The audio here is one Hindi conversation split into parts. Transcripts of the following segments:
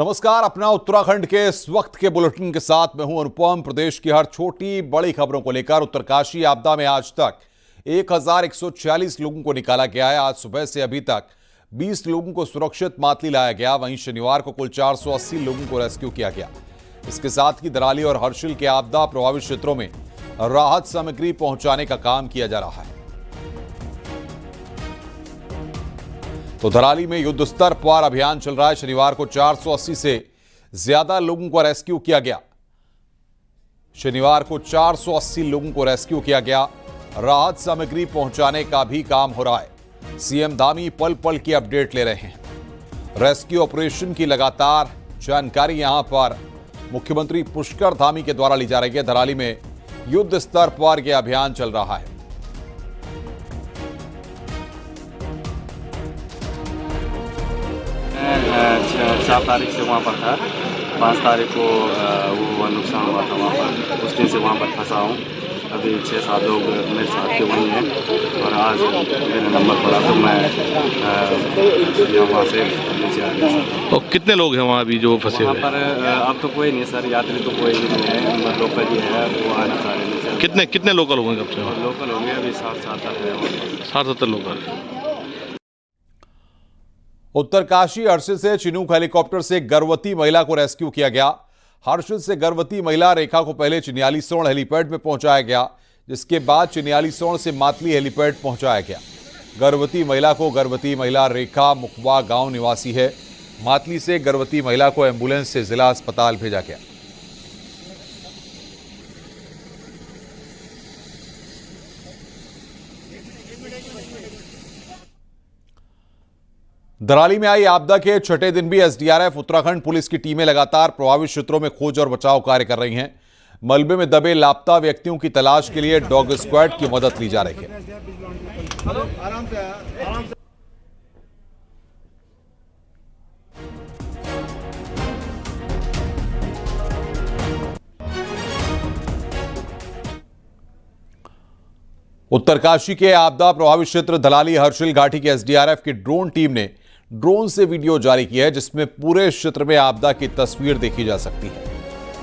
नमस्कार। अपना उत्तराखंड के इस वक्त के बुलेटिन के साथ मैं हूं अनुपम। प्रदेश की हर छोटी बड़ी खबरों को लेकर उत्तरकाशी आपदा में आज तक 1146 लोगों को निकाला गया है। आज सुबह से अभी तक 20 लोगों को सुरक्षित मातली लाया गया। वहीं शनिवार को कुल 480 लोगों को रेस्क्यू किया गया। इसके साथ ही दराली और हर्षिल के आपदा प्रभावित क्षेत्रों में राहत सामग्री पहुंचाने का काम किया जा रहा है। तो दराली में युद्ध स्तर पर अभियान चल रहा है। शनिवार को 480 से ज्यादा लोगों को रेस्क्यू किया गया। शनिवार को 480 लोगों को रेस्क्यू किया गया। राहत सामग्री पहुंचाने का भी काम हो रहा है। सीएम धामी पल पल की अपडेट ले रहे हैं। रेस्क्यू ऑपरेशन की लगातार जानकारी यहां पर मुख्यमंत्री पुष्कर धामी के द्वारा ली जा रही है। दराली में युद्ध स्तर पर यह अभियान चल रहा है। मैं 4 तारीख से वहाँ पर था। 5 तारीख को वो नुकसान हुआ था वहाँ पर। उस दिन से वहाँ पर फंसा हूँ। अभी 6-7 लोग मेरे साथ के वहीं हैं और आज मेरा नंबर पड़ा तो मैं वहाँ से नीचे आ गया। और कितने लोग हैं वहाँ अभी जो फंसे हुए? वहाँ पर अब तो कोई नहीं सर, यात्री तो कोई नहीं है। लोकल ही है, वो आना सारे नहीं। कितने लोकल होंगे कब से? लोकल होंगे अभी 60-70 है। 60-70 लोग। उत्तरकाशी हर्षिल से चिनूक हेलीकॉप्टर से गर्भवती महिला को रेस्क्यू किया गया। हर्षिल से गर्भवती महिला रेखा को पहले चिन्यालीसोड़ हेलीपैड में पहुंचाया गया, जिसके बाद चिन्यालीसोड़ से मातली हेलीपैड पहुंचाया गया। गर्भवती महिला रेखा मुखवा गांव निवासी है। मातली से गर्भवती महिला को एंबुलेंस से जिला अस्पताल भेजा गया। दराली में आई आपदा के छठे दिन भी एसडीआरएफ उत्तराखंड पुलिस की टीमें लगातार प्रभावित क्षेत्रों में खोज और बचाव कार्य कर रही हैं। मलबे में दबे लापता व्यक्तियों की तलाश के लिए डॉग स्क्वाड की मदद ली जा रही है। उत्तरकाशी के आपदा प्रभावित क्षेत्र दलाली हर्षिल घाटी की एसडीआरएफ की ड्रोन टीम ने ड्रोन से वीडियो जारी किया है, जिसमें पूरे क्षेत्र में आपदा की तस्वीर देखी जा सकती है।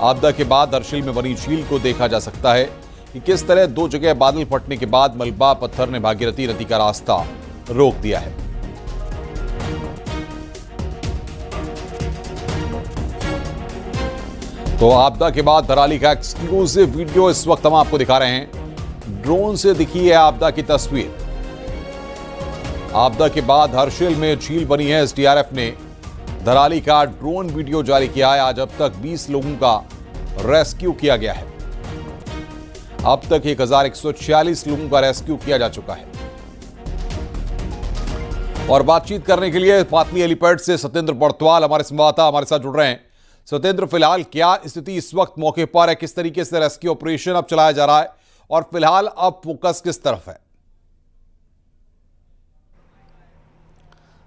आपदा के बाद हर्षिल में बनी झील को देखा जा सकता है कि किस तरह 2 जगह बादल फटने के बाद मलबा पत्थर ने भागीरथी नदी का रास्ता रोक दिया है। तो आपदा के बाद दराली का एक्सक्लूसिव वीडियो इस वक्त हम आपको दिखा रहे हैं। ड्रोन से दिखी है आपदा की तस्वीर। आपदा के बाद हर्षिल में झील बनी है। एसडीआरएफ ने दराली का ड्रोन वीडियो जारी किया है। आज अब तक 20 लोगों का रेस्क्यू किया गया है। अब तक 1146 लोगों का रेस्क्यू किया जा चुका है। और बातचीत करने के लिए मातली हेलीपैड से सत्येंद्र बर्तवाल हमारे संवाददाता हमारे साथ जुड़ रहे हैं। सत्येंद्र, फिलहाल क्या स्थिति इस वक्त मौके पर है? किस तरीके से रेस्क्यू ऑपरेशन अब चलाया जा रहा है और फिलहाल अब फोकस किस तरफ है?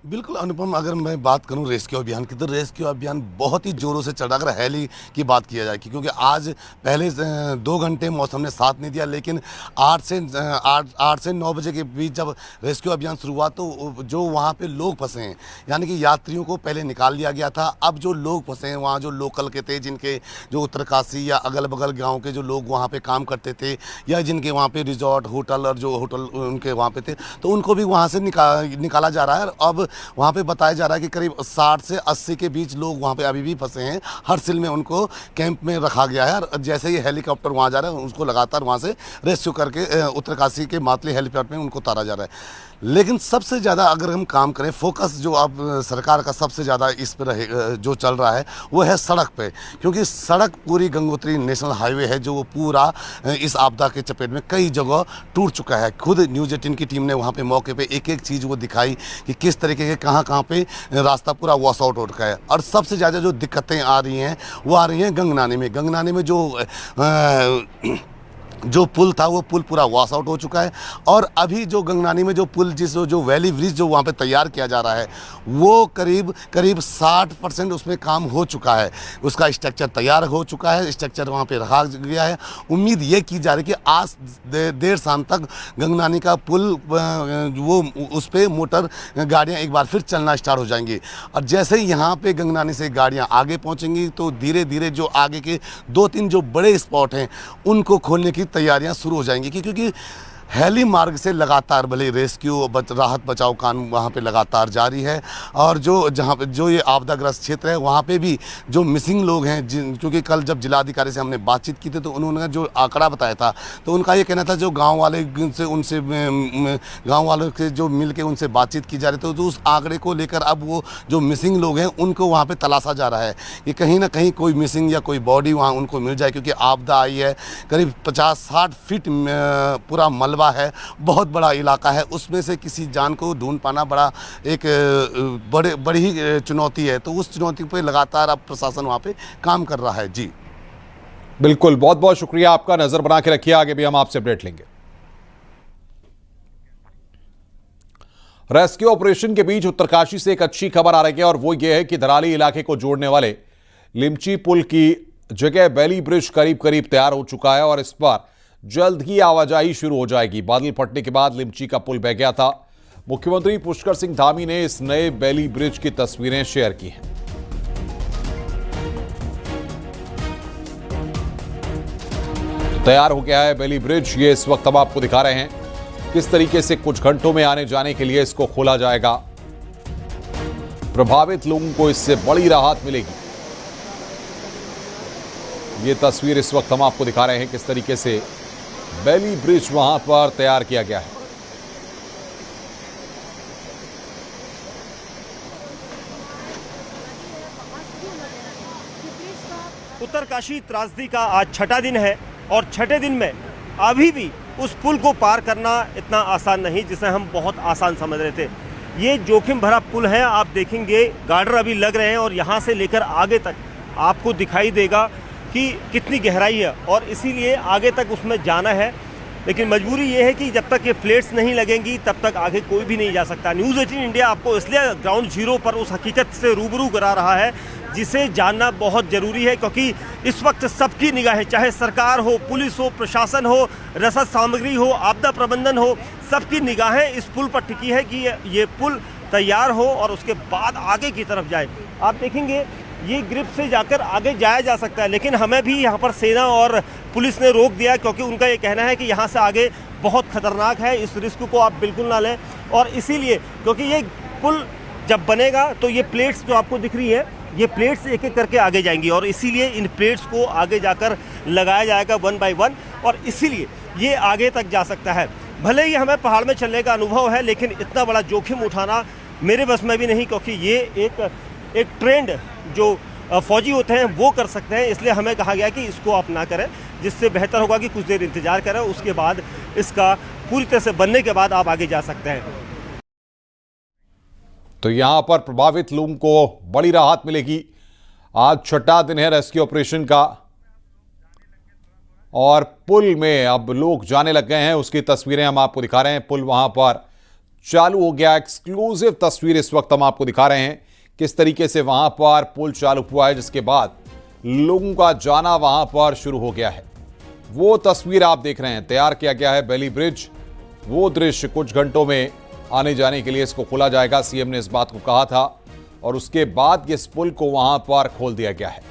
बिल्कुल अनुपम, अगर मैं बात करूं रेस्क्यू अभियान की, तो रेस्क्यू अभियान बहुत ही जोरों से चल रहा है। अगर हेली की बात किया जाए क्योंकि आज पहले 2 घंटे मौसम ने साथ नहीं दिया, लेकिन 8 से 9 बजे के बीच जब रेस्क्यू अभियान शुरू हुआ तो जो वहां पे लोग फंसे हैं, यानी कि यात्रियों को पहले निकाल लिया गया था। अब जो लोग फंसे हैं वहाँ, जो लोकल के थे, जिनके जो उत्तरकाशी या अगल बगल गाँव के जो लोग वहाँ पर काम करते थे या जिनके वहाँ पर रिजॉर्ट होटल और जो होटल उनके वहाँ पर थे, तो उनको भी वहाँ से निकाला जा रहा है। अब वहाँ पे बताया जा रहा है कि करीब 60 से 80 के बीच लोग वहाँ पे अभी भी फंसे हैं। हर्षिल में उनको कैंप में रखा गया है और जैसे ही हेलीकॉप्टर वहाँ जा रहा है उसको लगातार वहाँ से रेस्क्यू करके उत्तरकाशी के मातली हेलीपैड में उनको उतारा जा रहा है। लेकिन सबसे ज़्यादा अगर हम काम करें, फोकस जो अब सरकार का सबसे ज़्यादा इस पर जो चल रहा है वो है सड़क पे, क्योंकि सड़क पूरी गंगोत्री नेशनल हाईवे है जो वो पूरा इस आपदा के चपेट में कई जगह टूट चुका है। खुद न्यूज़ 18 की टीम ने वहाँ पे मौके पे एक एक चीज़ वो दिखाई कि किस तरीके के कहाँ पे रास्ता पूरा वॉश आउट हो रखा है। और सबसे ज़्यादा जो दिक्कतें आ रही हैं वो आ रही हैं गंगनानी में। गंगनानी में जो जो पुल था वो पुल पूरा वॉश आउट हो चुका है। और अभी जो गंगनानी में जो पुल जो वैली ब्रिज जो वहाँ पे तैयार किया जा रहा है वो करीब 60% उसमें काम हो चुका है। उसका स्ट्रक्चर तैयार हो चुका है, स्ट्रक्चर वहाँ पे रखा गया है। उम्मीद ये की जा रही है कि आज देर शाम तक गंगनानी का पुल वो उस पर मोटर गाड़ियाँ एक बार फिर चलना स्टार्ट हो जाएंगी। और जैसे ही यहाँ पे गंगनानी से गाड़ियाँ आगे पहुँचेंगी तो धीरे धीरे जो आगे के 2-3 जो बड़े स्पॉट हैं उनको खोलने की तैयारियां शुरू हो जाएंगी क्योंकि हेली मार्ग से लगातार भले रेस्क्यू राहत बचाव काम वहाँ पे लगातार जारी है। और जहाँ पे जो ये आपदाग्रस्त क्षेत्र है वहाँ पे भी जो मिसिंग लोग हैं क्योंकि कल जब जिलाधिकारी से हमने बातचीत की थी तो उन्होंने जो आंकड़ा बताया था तो उनका ये कहना था जो गांव वालों से जो मिल के उनसे बातचीत की जा रही थी तो उस आंकड़े को लेकर अब वो जो मिसिंग लोग हैं उनको वहाँ पर तलाशा जा रहा है कि कहीं ना कहीं कोई मिसिंग या कोई बॉडी वहाँ उनको मिल जाए क्योंकि आपदा आई है। करीब 50-60 फीट पूरा मलबा है, बहुत बड़ा इलाका है, उसमें से किसी जान को ढूंढ पाना बड़ा एक बड़ी चुनौती है। तो उस चुनौती पे लगातार अब प्रशासन वहाँ पे काम कर रहा है। जी बिल्कुल, बहुत बहुत शुक्रिया आपका। नजर बना के रखिए, आगे भी हम आपसे अपडेट लेंगे। रेस्क्यू ऑपरेशन के बीच उत्तरकाशी से एक अच्छी खबर आ रही है और वो ये है कि धराली इलाके को जोड़ने वाले लिमची पुल की जगह बैली ब्रिज करीब करीब तैयार हो चुका है और इस पर जल्द ही आवाजाही शुरू हो जाएगी। बादल फटने के बाद लिमची का पुल बह गया था। मुख्यमंत्री पुष्कर सिंह धामी ने इस नए बैली ब्रिज की तस्वीरें शेयर की हैं। तो तैयार हो गया है बैली ब्रिज, ये इस वक्त हम आपको दिखा रहे हैं किस तरीके से कुछ घंटों में आने जाने के लिए इसको खोला जाएगा। प्रभावित लोगों को इससे बड़ी राहत मिलेगी। ये तस्वीर इस वक्त हम आपको दिखा रहे हैं किस तरीके से बैली ब्रिज वहां पर तैयार किया गया है। उत्तरकाशी त्रासदी का आज छठा दिन है और छठे दिन में अभी भी उस पुल को पार करना इतना आसान नहीं जिसे हम बहुत आसान समझ रहे थे। ये जोखिम भरा पुल है, आप देखेंगे गार्डर अभी लग रहे हैं और यहाँ से लेकर आगे तक आपको दिखाई देगा कि कितनी गहराई है और इसीलिए आगे तक उसमें जाना है। लेकिन मजबूरी ये है कि जब तक ये प्लेट्स नहीं लगेंगी तब तक आगे कोई भी नहीं जा सकता। न्यूज़ 18 इंडिया आपको इसलिए ग्राउंड जीरो पर उस हकीकत से रूबरू करा रहा है जिसे जानना बहुत ज़रूरी है क्योंकि इस वक्त सबकी निगाहें, चाहे सरकार हो, पुलिस हो, प्रशासन हो, रसद सामग्री हो, आपदा प्रबंधन हो, सबकी निगाहें इस पुल पर टिकी है कि ये पुल तैयार हो और उसके बाद आगे की तरफ जाए। आप देखेंगे ये ग्रिप से जाकर आगे जाया जा सकता है लेकिन हमें भी यहाँ पर सेना और पुलिस ने रोक दिया क्योंकि उनका ये कहना है कि यहाँ से आगे बहुत खतरनाक है, इस रिस्क को आप बिल्कुल ना लें। और इसीलिए क्योंकि ये पुल जब बनेगा तो ये प्लेट्स जो आपको दिख रही है ये प्लेट्स एक एक करके आगे जाएंगी और इसीलिए इन प्लेट्स को आगे जाकर लगाया जाएगा 1 बाय 1 और इसीलिए ये आगे तक जा सकता है। भले ही हमें पहाड़ में चलने का अनुभव है लेकिन इतना बड़ा जोखिम उठाना मेरे बस में भी नहीं क्योंकि ये एक ट्रेंड जो फौजी होते हैं वो कर सकते हैं। इसलिए हमें कहा गया कि इसको आप ना करें, जिससे बेहतर होगा कि कुछ देर इंतजार करें, उसके बाद इसका पूरी तरह से बनने के बाद आप आगे जा सकते हैं। तो यहां पर प्रभावित लोगों को बड़ी राहत मिलेगी। आज छठा दिन है रेस्क्यू ऑपरेशन का और पुल में अब लोग जाने लग गए हैं, उसकी तस्वीरें हम आपको दिखा रहे हैं। पुल वहां पर चालू हो गया, एक्सक्लूसिव तस्वीर इस वक्त हम आपको दिखा रहे हैं किस तरीके से वहां पर पुल चालू हुआ है, जिसके बाद लोगों का जाना वहां पर शुरू हो गया है। वो तस्वीर आप देख रहे हैं, तैयार किया गया है बैली ब्रिज। वो दृश्य कुछ घंटों में आने जाने के लिए इसको खोला जाएगा। सीएम ने इस बात को कहा था और उसके बाद इस पुल को वहां पर खोल दिया गया है।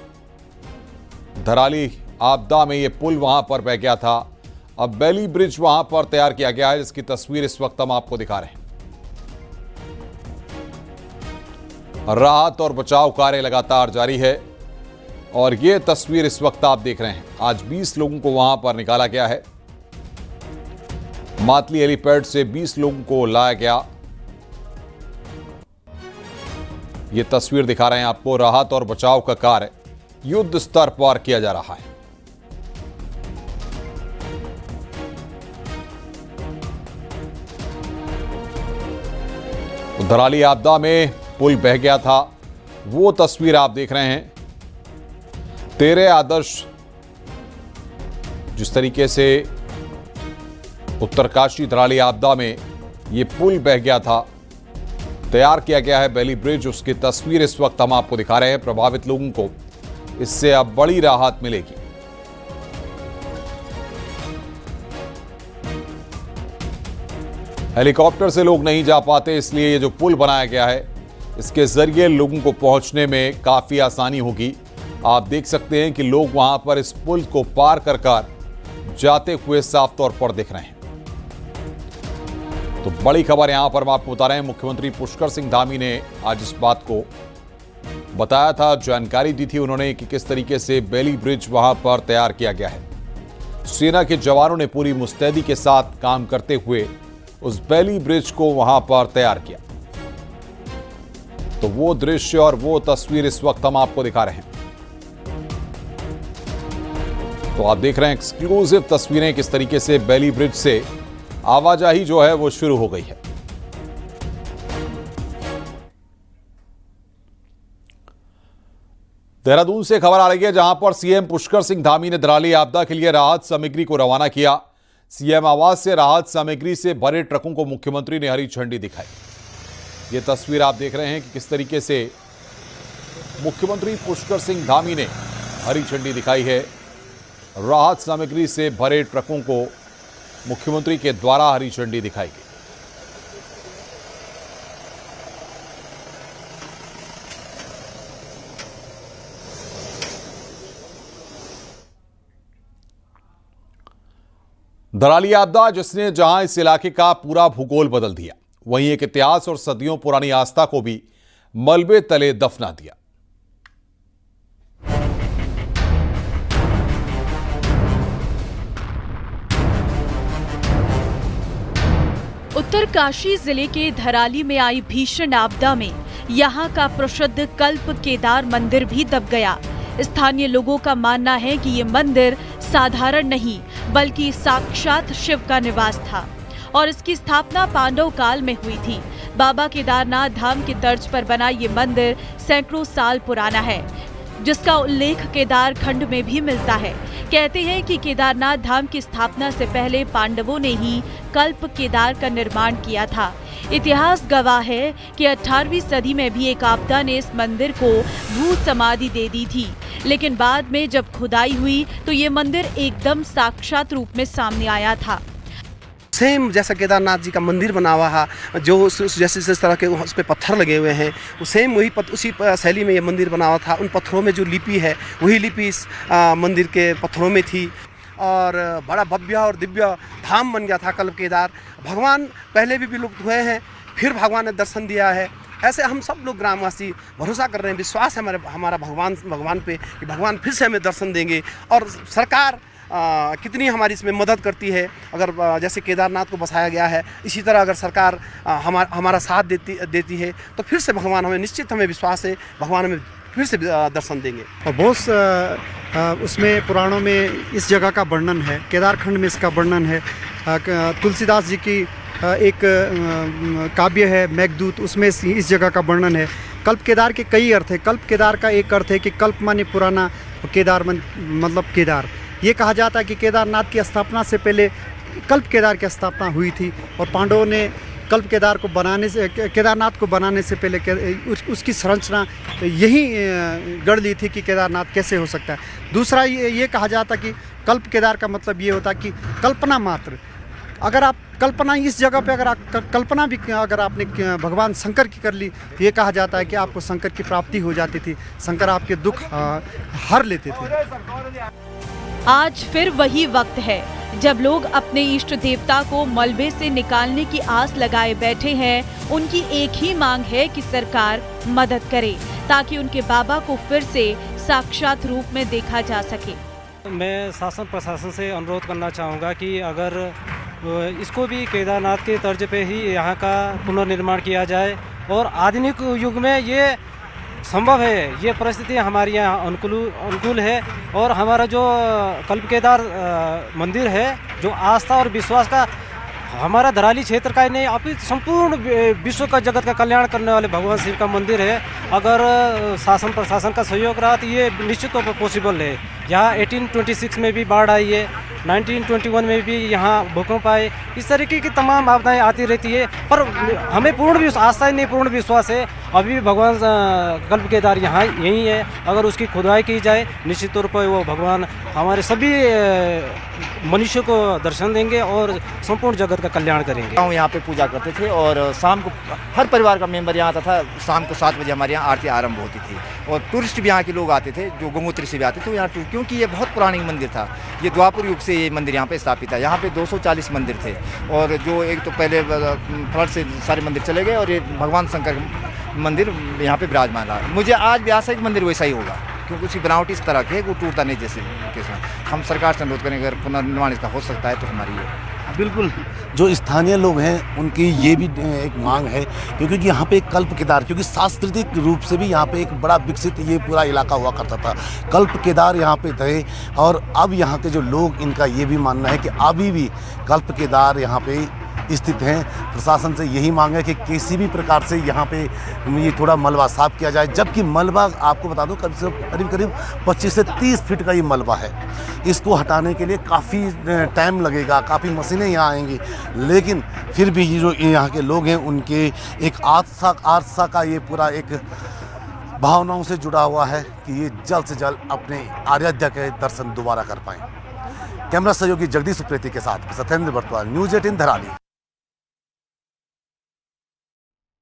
धराली आपदा में ये पुल वहां पर बह गया था, अब बैली ब्रिज वहां पर तैयार किया गया है, जिसकी तस्वीर इस वक्त हम आपको दिखा रहे हैं। राहत और बचाव कार्य लगातार जारी है और ये तस्वीर इस वक्त आप देख रहे हैं। आज 20 लोगों को वहां पर निकाला गया है। मातली हेलीपैड से 20 लोगों को लाया गया। ये तस्वीर दिखा रहे हैं आपको। राहत और बचाव का कार्य युद्ध स्तर पर किया जा रहा है। धराली आपदा में पुल बह गया था, वो तस्वीर आप देख रहे हैं। 13 आदर्श जिस तरीके से उत्तरकाशी धराली आपदा में ये पुल बह गया था, तैयार किया गया है बेली ब्रिज। उसकी तस्वीर इस वक्त हम आपको दिखा रहे हैं। प्रभावित लोगों को इससे अब बड़ी राहत मिलेगी। हेलीकॉप्टर से लोग नहीं जा पाते, इसलिए ये जो पुल बनाया गया है इसके जरिए लोगों को पहुंचने में काफी आसानी होगी। आप देख सकते हैं कि लोग वहां पर इस पुल को पार कर जाते हुए साफ तौर पर दिख रहे हैं। तो बड़ी खबर यहां पर हम आपको बता रहे हैं, मुख्यमंत्री पुष्कर सिंह धामी ने आज इस बात को बताया था, जानकारी दी थी उन्होंने कि किस तरीके से बेली ब्रिज वहां पर तैयार किया गया है। सेना के जवानों ने पूरी मुस्तैदी के साथ काम करते हुए उस बेली ब्रिज को वहां पर तैयार किया। तो वो दृश्य और वो तस्वीर इस वक्त हम आपको दिखा रहे हैं। तो आप देख रहे हैं एक्सक्लूसिव तस्वीरें, किस तरीके से बेली ब्रिज से आवाजाही जो है वो शुरू हो गई है। देहरादून से खबर आ रही है, जहां पर सीएम पुष्कर सिंह धामी ने धराली आपदा के लिए राहत सामग्री को रवाना किया। सीएम आवास से राहत सामग्री से भरे ट्रकों को मुख्यमंत्री ने हरी झंडी दिखाई। ये तस्वीर आप देख रहे हैं कि किस तरीके से मुख्यमंत्री पुष्कर सिंह धामी ने हरी झंडी दिखाई है। राहत सामग्री से भरे ट्रकों को मुख्यमंत्री के द्वारा हरी झंडी दिखाई गई। धराली आपदा जिसने जहां इस इलाके का पूरा भूगोल बदल दिया, वहीं एक इतिहास और सदियों पुरानी आस्था को भी मलबे तले दफना दिया। उत्तरकाशी जिले के धराली में आई भीषण आपदा में यहां का प्रसिद्ध कल्प केदार मंदिर भी दब गया। स्थानीय लोगों का मानना है कि ये मंदिर साधारण नहीं बल्कि साक्षात शिव का निवास था और इसकी स्थापना पांडव काल में हुई थी। बाबा केदारनाथ धाम की तर्ज पर बना ये मंदिर सैकड़ों साल पुराना है, जिसका उल्लेख केदार खंड में भी मिलता है। कहते हैं कि केदारनाथ धाम की स्थापना से पहले पांडवों ने ही कल्प केदार का निर्माण किया था। इतिहास गवाह है कि 18वीं सदी में भी एक आपदा ने इस मंदिर को भू समाधि दे दी थी, लेकिन बाद में जब खुदाई हुई तो ये मंदिर एकदम साक्षात रूप में सामने आया था। सेम जैसा केदारनाथ जी का मंदिर बना हुआ है, जो जैसे जिस तरह के उस पर पत्थर लगे हुए हैं, सेम वही उसी शैली में ये मंदिर बना हुआ था। उन पत्थरों में जो लिपि है वही लिपि इस मंदिर के पत्थरों में थी और बड़ा भव्य और दिव्य धाम बन गया था कल्प केदार। भगवान पहले भी विलुप्त हुए हैं, फिर भगवान ने दर्शन दिया है। ऐसे हम सब लोग ग्रामवासी भरोसा कर रहे हैं, विश्वास है हमारा भगवान पे कि भगवान फिर से हमें दर्शन देंगे। और सरकार कितनी हमारी इसमें मदद करती है, अगर जैसे केदारनाथ को बसाया गया है, इसी तरह अगर सरकार हमारा साथ देती है तो फिर से भगवान हमें निश्चित, हमें विश्वास है भगवान हमें फिर से दर्शन देंगे। और बहुत उसमें पुराणों में इस जगह का वर्णन है, केदारखंड में इसका वर्णन है। तुलसीदास जी की एक काव्य है मेघदूत, उसमें इस जगह का वर्णन है। कल्प केदार के कई अर्थ है। कल्प केदार का एक अर्थ है कि कल्प माने पुराना, केदार मतलब केदार। ये कहा जाता है कि केदारनाथ की स्थापना से पहले कल्प केदार की स्थापना हुई थी और पांडवों ने कल्प केदार को बनाने से, केदारनाथ को बनाने से पहले उसकी संरचना यही गढ़ ली थी कि केदारनाथ कैसे हो सकता है। दूसरा ये कहा जाता कि कल्प केदार का मतलब ये होता कि कल्पना मात्र। अगर आप कल्पना इस जगह पे अगर आप कल्पना भी अगर आपने भगवान शंकर की कर ली तो ये कहा जाता है कि आपको शंकर की प्राप्ति हो जाती थी, शंकर आपके दुख हर लेते थे। आज फिर वही वक्त है जब लोग अपने इष्ट देवता को मलबे से निकालने की आस लगाए बैठे हैं। उनकी एक ही मांग है कि सरकार मदद करे ताकि उनके बाबा को फिर से साक्षात रूप में देखा जा सके। मैं शासन प्रशासन से अनुरोध करना चाहूँगा कि अगर इसको भी केदारनाथ के तर्ज पे ही यहाँ का पुनर्निर्माण किया जाए और आधुनिक युग में ये संभव है, ये परिस्थिति हमारे यहाँ अनुकूल है। और हमारा जो कल्प केदार मंदिर है, जो आस्था और विश्वास का हमारा धराली क्षेत्र का ही नहीं, अभी संपूर्ण विश्व का जगत का कल्याण करने वाले भगवान शिव का मंदिर है। अगर शासन प्रशासन का सहयोग रहा तो ये निश्चित तौर पर पॉसिबल है। यहाँ 1826 में भी बाढ़ आई है 1921 में भी यहाँ भूकंप आए। इस तरीके की तमाम आपदाएं आती रहती है, पर हमें पूर्ण आस्था ही नहीं, पूर्ण विश्वास है अभी भी भगवान कल्प केदार यहाँ यही है। अगर उसकी खुदाई की जाए निश्चित तौर पर वो भगवान हमारे सभी मनुष्य को दर्शन देंगे और संपूर्ण जगत का कल्याण करेंगे। हम यहाँ पे पूजा करते थे और शाम को हर परिवार का मेंबर यहाँ आता था। शाम को 7 बजे हमारे यहाँ आरती आरंभ होती थी और टूरिस्ट भी यहाँ के लोग आते थे, जो गंगोत्री से भी आते थे यहाँ, क्योंकि ये बहुत पुरानी मंदिर था। ये द्वापर युग से ये मंदिर यहाँ पे स्थापित है। यहाँ पे 240 मंदिर थे और जो एक तो पहले फ्लड से सारे मंदिर चले गए और ये भगवान शंकर मंदिर यहाँ पे विराजमान रहा। मुझे आज भी आशा है कि मंदिर वैसा ही होगा, क्योंकि उसकी बनावट इस तरह की है, वो टूटता नहीं जैसे कैसे। हम सरकार से अनुरोध करेंगे, अगर पुनर्निर्माण इसका हो सकता है तो हमारी है। बिल्कुल, जो स्थानीय लोग हैं उनकी ये भी एक मांग है, क्योंकि यहाँ पे एक कल्प केदार, क्योंकि सांस्कृतिक रूप से भी यहाँ पे एक बड़ा विकसित ये पूरा इलाका हुआ करता था। कल्प केदार यहाँ पे थे और अब यहाँ के जो लोग, इनका ये भी मानना है कि अभी भी कल्प केदार यहाँ पे स्थित हैं। प्रशासन से यही मांग है कि किसी भी प्रकार से यहाँ पे ये थोड़ा मलबा साफ किया जाए, जबकि मलबा आपको बता दूं करीब 25 से 30 फीट का ये मलबा है। इसको हटाने के लिए काफ़ी टाइम लगेगा, काफ़ी मशीनें यहाँ आएंगी, लेकिन फिर भी ये जो यहाँ के लोग हैं उनके एक आस्था का ये पूरा एक भावनाओं से जुड़ा हुआ है कि ये जल्द से जल्द अपने आराध्य के दर्शन दोबारा कर पाएँ। कैमरा सहयोगी जगदीश उप्रेती के साथ सत्येंद्र बर्तवाल, न्यूज़ 18 धराली।